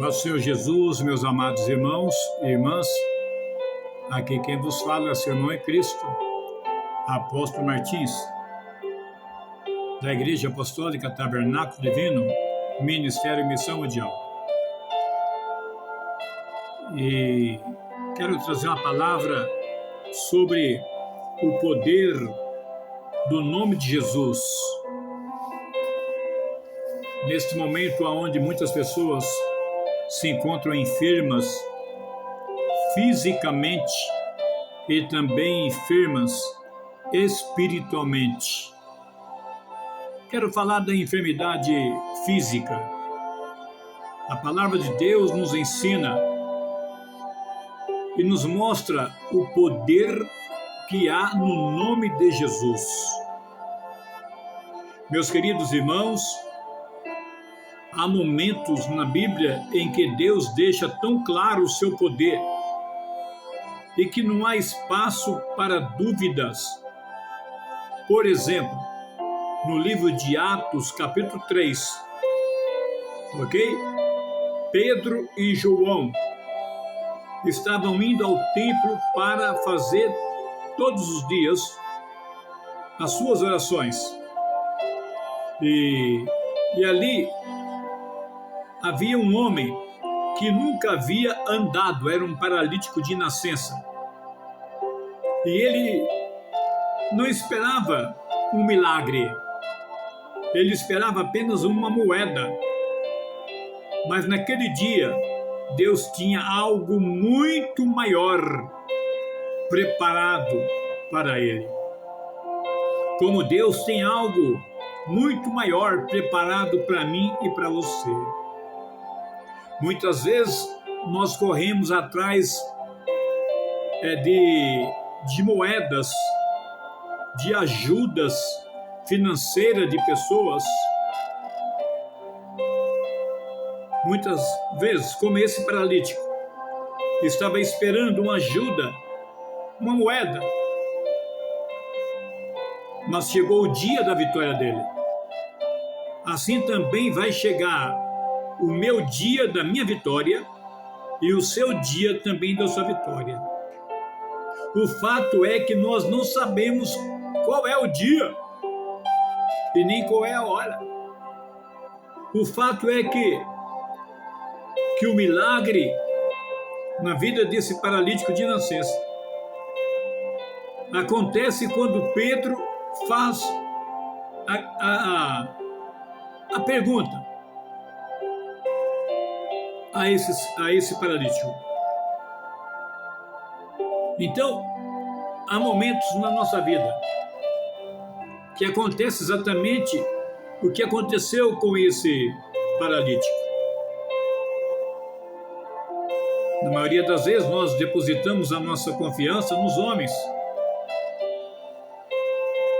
Paz do Senhor Jesus, meus amados irmãos e irmãs, aqui quem vos fala é seu irmão em Cristo, Apóstolo Martins, da Igreja Apostólica Tabernáculo Divino, Ministério e Missão Mundial. E quero trazer uma palavra sobre o poder do nome de Jesus. Neste momento onde muitas pessoas se encontram enfermas fisicamente e também enfermas espiritualmente. Quero falar da enfermidade física. A palavra de Deus nos ensina e nos mostra o poder que há no nome de Jesus. Meus queridos irmãos, há momentos na Bíblia em que Deus deixa tão claro o seu poder e que não há espaço para dúvidas. Por exemplo, no livro de Atos, capítulo 3, ok? Pedro e João estavam indo ao templo para fazer todos os dias as suas orações. E ali havia um homem que nunca havia andado, era um paralítico de nascença. E ele não esperava um milagre, ele esperava apenas uma moeda. Mas naquele dia, Deus tinha algo muito maior preparado para ele. Como Deus tem algo muito maior preparado para mim e para você. Muitas vezes nós corremos atrás de moedas, de ajudas financeiras de pessoas. Muitas vezes, como esse paralítico, estava esperando uma ajuda, uma moeda. Mas chegou o dia da vitória dele. Assim também vai chegar o meu dia da minha vitória e o seu dia também da sua vitória. O fato é que nós não sabemos qual é o dia e nem qual é a hora. O fato é que o milagre na vida desse paralítico de nascença acontece quando Pedro faz a pergunta a esse paralítico. Então, há momentos na nossa vida que acontece exatamente o que aconteceu com esse paralítico. Na maioria das vezes, nós depositamos a nossa confiança nos homens.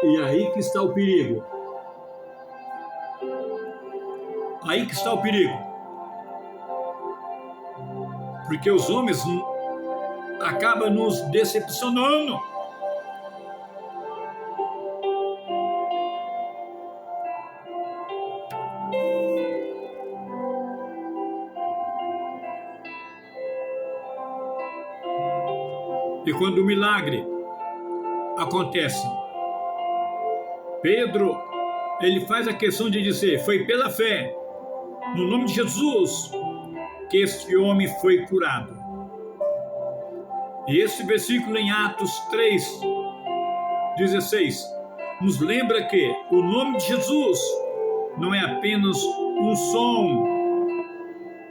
E aí que está o perigo. Aí que está o perigo. Porque os homens acabam nos decepcionando. E quando o milagre acontece, Pedro, ele faz a questão de dizer, foi pela fé, no nome de Jesus, que este homem foi curado. E esse versículo em Atos 3:16 nos lembra que o nome de Jesus não é apenas um som,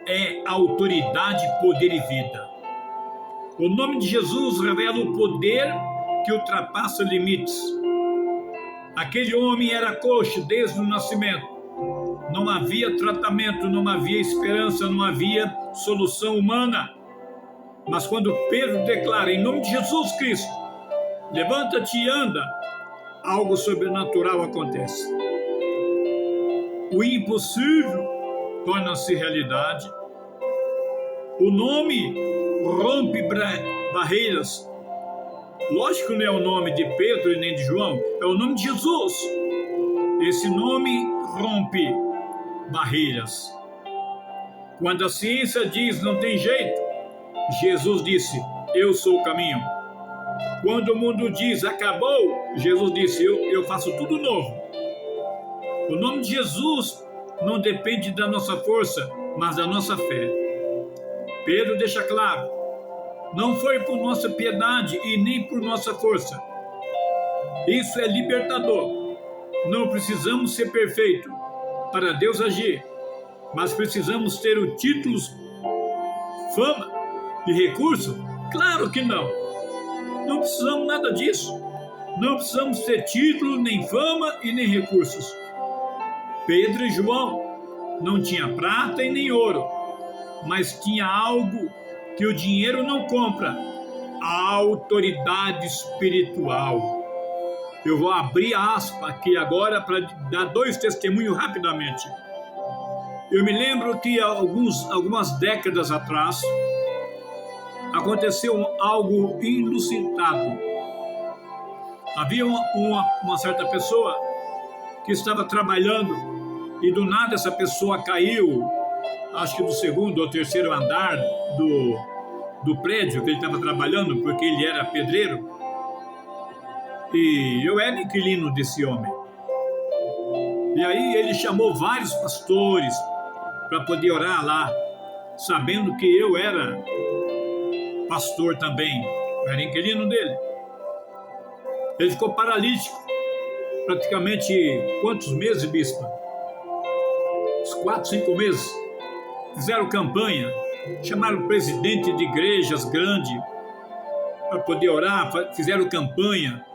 é autoridade, poder e vida. O nome de Jesus revela o poder que ultrapassa limites. Aquele homem era coxo desde o nascimento. Não havia tratamento, não havia esperança, não havia solução humana. Mas quando Pedro declara, em nome de Jesus Cristo, levanta-te e anda, algo sobrenatural acontece. O impossível torna-se realidade. O nome rompe barreiras. Lógico que não é o nome de Pedro e nem de João, é o nome de Jesus. Esse nome rompe barreiras. Quando a ciência diz não tem jeito, Jesus disse, eu sou o caminho. Quando o mundo diz acabou, Jesus disse, eu faço tudo novo. O nome de Jesus não depende da nossa força, mas da nossa fé. Pedro deixa claro, não foi por nossa piedade e nem por nossa força. Isso é libertador. Não precisamos ser perfeitos para Deus agir, mas precisamos ter os títulos, fama e recurso? Claro que não. Não precisamos nada disso. Não precisamos ter título, nem fama e nem recursos. Pedro e João não tinham prata e nem ouro, mas tinha algo que o dinheiro não compra: a autoridade espiritual. Eu vou abrir aspas aqui agora para dar 2 testemunhos rapidamente. Eu me lembro que algumas décadas atrás aconteceu algo inusitado. Havia uma certa pessoa que estava trabalhando e do nada essa pessoa caiu, acho que do 2º ou 3º andar do prédio que ele estava trabalhando, porque ele era pedreiro. E eu era inquilino desse homem. E aí ele chamou vários pastores para poder orar lá, sabendo que eu era pastor também, eu era inquilino dele. Ele ficou paralítico, praticamente quantos meses, bispo? Uns 4, 5 meses. Fizeram campanha, chamaram o presidente de igrejas grandes para poder orar, fizeram campanha.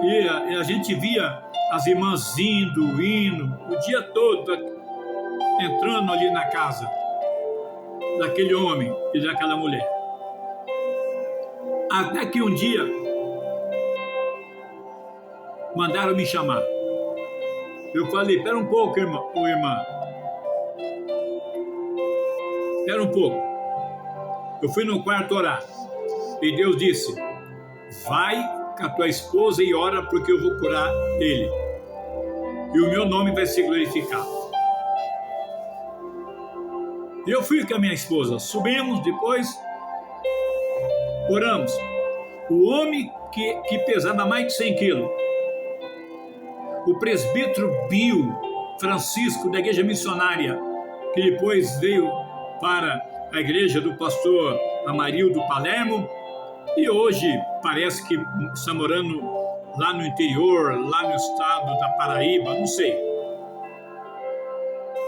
E a gente via as irmãs indo, o dia todo, entrando ali na casa daquele homem e daquela mulher. Até que um dia mandaram me chamar. Eu falei, espera um pouco, irmã. Espera um pouco. Eu fui no quarto orar. E Deus disse, vai com a tua esposa e ora, porque eu vou curar ele. E o meu nome vai ser glorificado. E eu fui com a minha esposa. Subimos, depois oramos. O homem que pesava mais de 100 quilos, o presbítero Bio Francisco, da igreja missionária, que depois veio para a igreja do pastor Amarildo Palermo, e hoje parece que está morando lá no interior, lá no estado da Paraíba, não sei.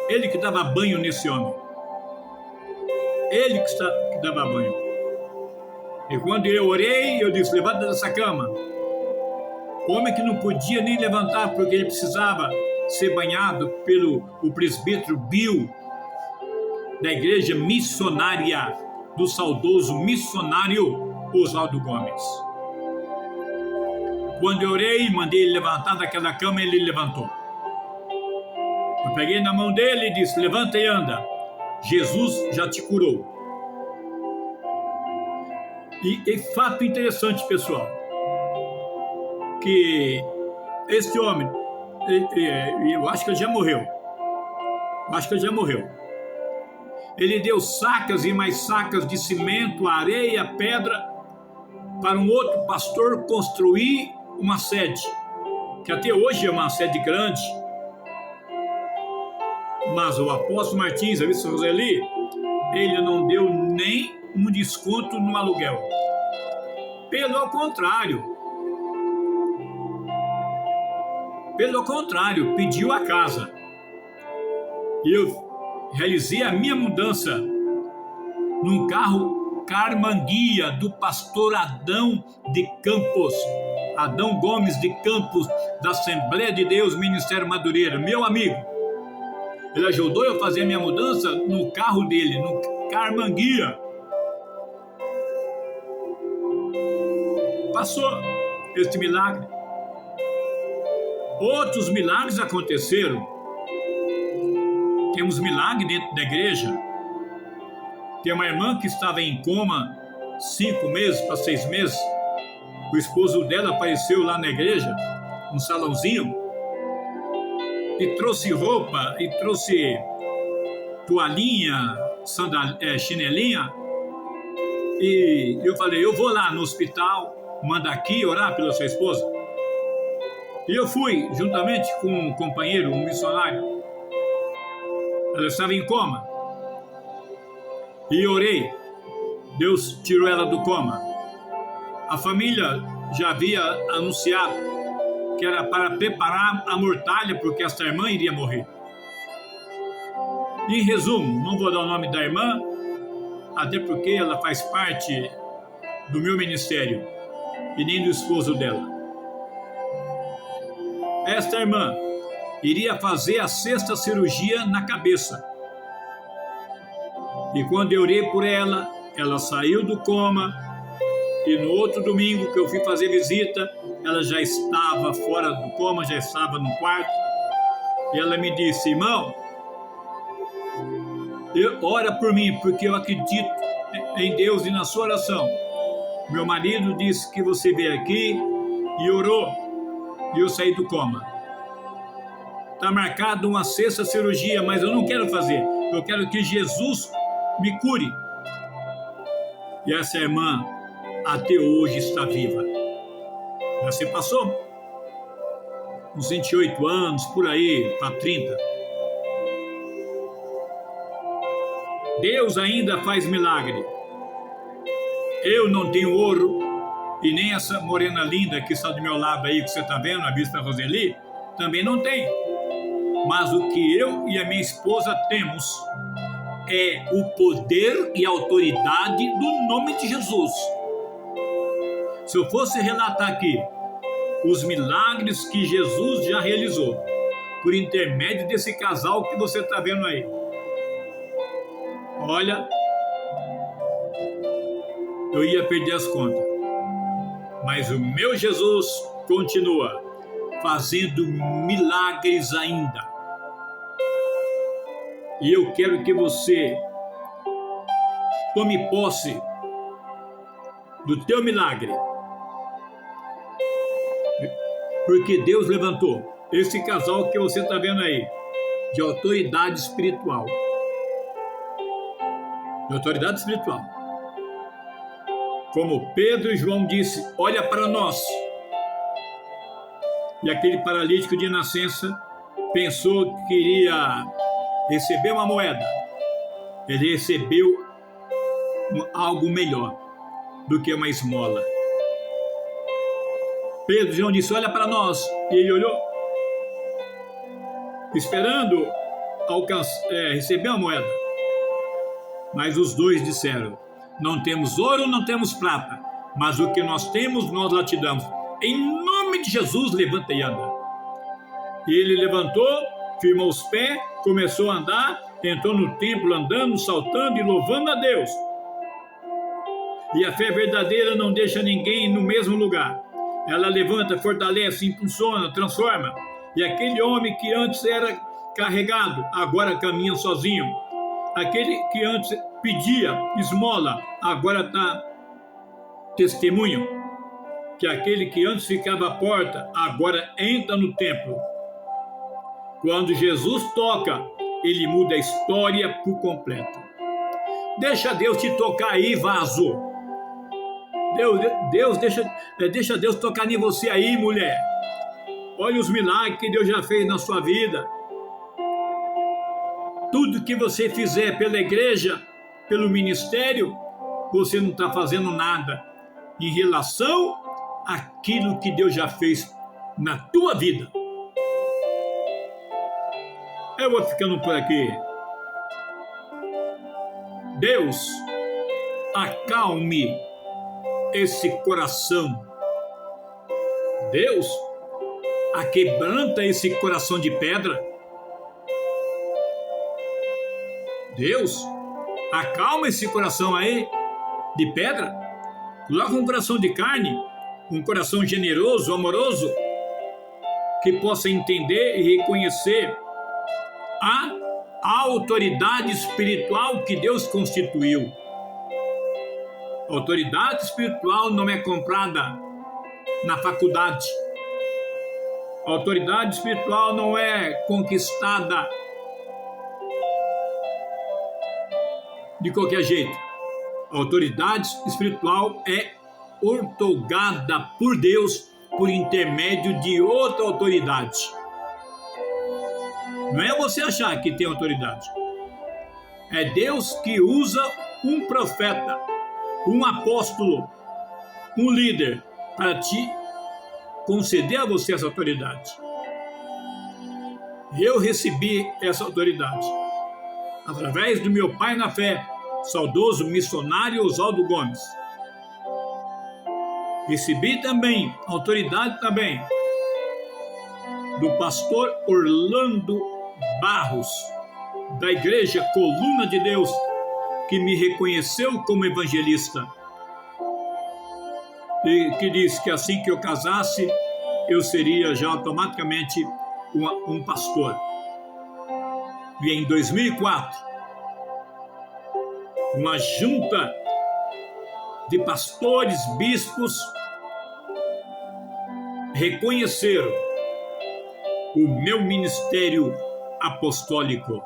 Ele que dava banho nesse homem. Ele que dava banho. E quando eu orei, eu disse, levanta dessa cama. Homem que não podia nem levantar, porque ele precisava ser banhado pelo presbítero Bio, da igreja missionária, do saudoso missionário Oswaldo Gomes. Quando eu orei, mandei ele levantar daquela cama, ele levantou. Eu peguei na mão dele e disse, levanta e anda. Jesus já te curou. E fato interessante, pessoal, que este homem, eu acho que ele já morreu. Ele deu sacas e mais sacas de cimento, areia, pedra, para um outro pastor construir uma sede, que até hoje é uma sede grande. Mas o apóstolo Martins, a Vista Roseli, ele não deu nem um desconto no aluguel. Pelo contrário, pediu a casa. E eu realizei a minha mudança num carro Carmanguia do pastor Adão de Campos, Adão Gomes de Campos, da Assembleia de Deus Ministério Madureira, meu amigo. Ele ajudou eu a fazer a minha mudança no carro dele, no Carmanguia. Passou este milagre. Outros milagres aconteceram. Temos milagre dentro da igreja. Tem uma irmã que estava em coma 5 meses para 6 meses. O esposo dela apareceu lá na igreja, num salãozinho, e trouxe roupa, e trouxe toalhinha, chinelinha, e eu falei, eu vou lá no hospital, manda aqui orar pela sua esposa. E eu fui, juntamente com um companheiro, um missionário. Ela estava em coma. E orei. Deus tirou ela do coma. A família já havia anunciado que era para preparar a mortalha, porque esta irmã iria morrer. Em resumo, não vou dar o nome da irmã, até porque ela faz parte do meu ministério e nem do esposo dela. Esta irmã iria fazer a 6ª cirurgia na cabeça. E quando eu orei por ela, ela saiu do coma, e no outro domingo que eu fui fazer visita, ela já estava fora do coma, já estava no quarto, e ela me disse, irmão, ora por mim, porque eu acredito em Deus e na sua oração. Meu marido disse que você veio aqui e orou, e eu saí do coma. Está marcado uma 6ª cirurgia, mas eu não quero fazer. Eu quero que Jesus me cure. E essa irmã até hoje está viva. Já se passou uns 28 anos, por aí, para 30. Deus ainda faz milagre. Eu não tenho ouro, e nem essa morena linda que está do meu lado aí, que você está vendo, a Vista Roseli, também não tem. Mas o que eu e a minha esposa temos é o poder e a autoridade do nome de Jesus. Se eu fosse relatar aqui os milagres que Jesus já realizou, por intermédio desse casal que você está vendo aí, olha, eu ia perder as contas. Mas o meu Jesus continua fazendo milagres ainda. E eu quero que você tome posse do teu milagre. Porque Deus levantou esse casal que você está vendo aí, de autoridade espiritual. De autoridade espiritual. Como Pedro e João disse, olha para nós. E aquele paralítico de nascença pensou que iria receber uma moeda. Ele recebeu algo melhor do que uma esmola. Pedro e João disse, olha para nós. E ele olhou, esperando receber uma moeda. Mas os dois disseram, não temos ouro, não temos prata, mas o que nós temos, nós lá te damos. Em nome de Jesus, levanta e anda. E ele levantou, firmou os pés, começou a andar, entrou no templo andando, saltando e louvando a Deus. E a fé verdadeira não deixa ninguém no mesmo lugar. Ela levanta, fortalece, impulsiona, transforma. E aquele homem que antes era carregado, agora caminha sozinho. Aquele que antes pedia esmola, agora está testemunho. Que aquele que antes ficava à porta, agora entra no templo. Quando Jesus toca, ele muda a história por completo. Deixa Deus te tocar aí, vaso. Deixa Deus tocar em você aí, mulher. Olha os milagres que Deus já fez na sua vida. Tudo que você fizer pela igreja, pelo ministério, você não está fazendo nada em relação àquilo que Deus já fez na tua vida. Eu vou ficando por aqui. Deus, acalme esse coração. Deus, aquebranta esse coração de pedra. Deus, acalma esse coração aí de pedra. Coloca um coração de carne, um coração generoso, amoroso, que possa entender e reconhecer a autoridade espiritual que Deus constituiu. A autoridade espiritual não é comprada na faculdade. A autoridade espiritual não é conquistada de qualquer jeito. A autoridade espiritual é outorgada por Deus por intermédio de outra autoridade. Não é você achar que tem autoridade. É Deus que usa um profeta, um apóstolo, um líder para te conceder a você essa autoridade. Eu recebi essa autoridade através do meu pai na fé, saudoso missionário Oswaldo Gomes. Recebi também autoridade também do pastor Orlando Barros, da igreja Coluna de Deus, que me reconheceu como evangelista e que disse que assim que eu casasse, eu seria já automaticamente um pastor. E em 2004, uma junta de pastores, bispos, reconheceram o meu ministério apostólico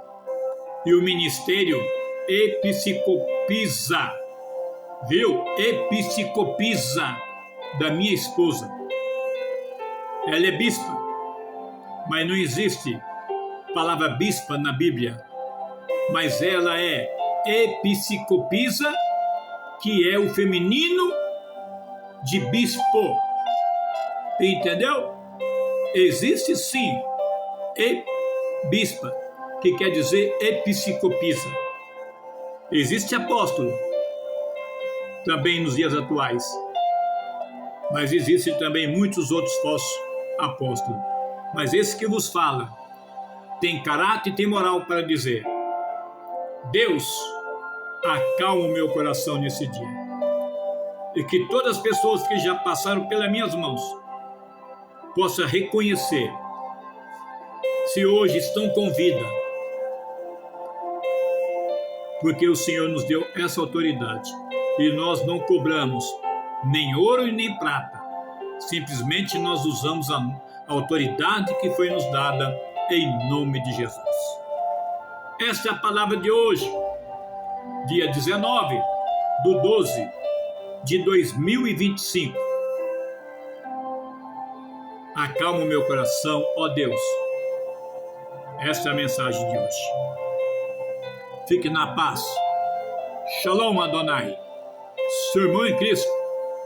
e o ministério episcopiza, viu? Episcopiza da minha esposa. Ela é bispa, mas não existe palavra bispa na Bíblia, mas ela é episcopiza, que é o feminino de bispo. Entendeu? Existe sim bispa, que quer dizer episcopiza. Existe apóstolo, também nos dias atuais. Mas existem também muitos outros falsos apóstolos. Mas esse que vos fala tem caráter e tem moral para dizer: Deus, acalma o meu coração nesse dia. E que todas as pessoas que já passaram pelas minhas mãos possam reconhecer, se hoje estão com vida, porque o Senhor nos deu essa autoridade. E nós não cobramos nem ouro e nem prata. Simplesmente nós usamos a autoridade que foi nos dada em nome de Jesus. Esta é a palavra de hoje, dia 19/12/2025. Acalma o meu coração, ó Deus. Esta é a mensagem de hoje. Fique na paz. Shalom Adonai. Seu irmão em Cristo,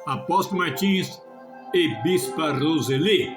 Apóstolo Martins e Bispa Roseli.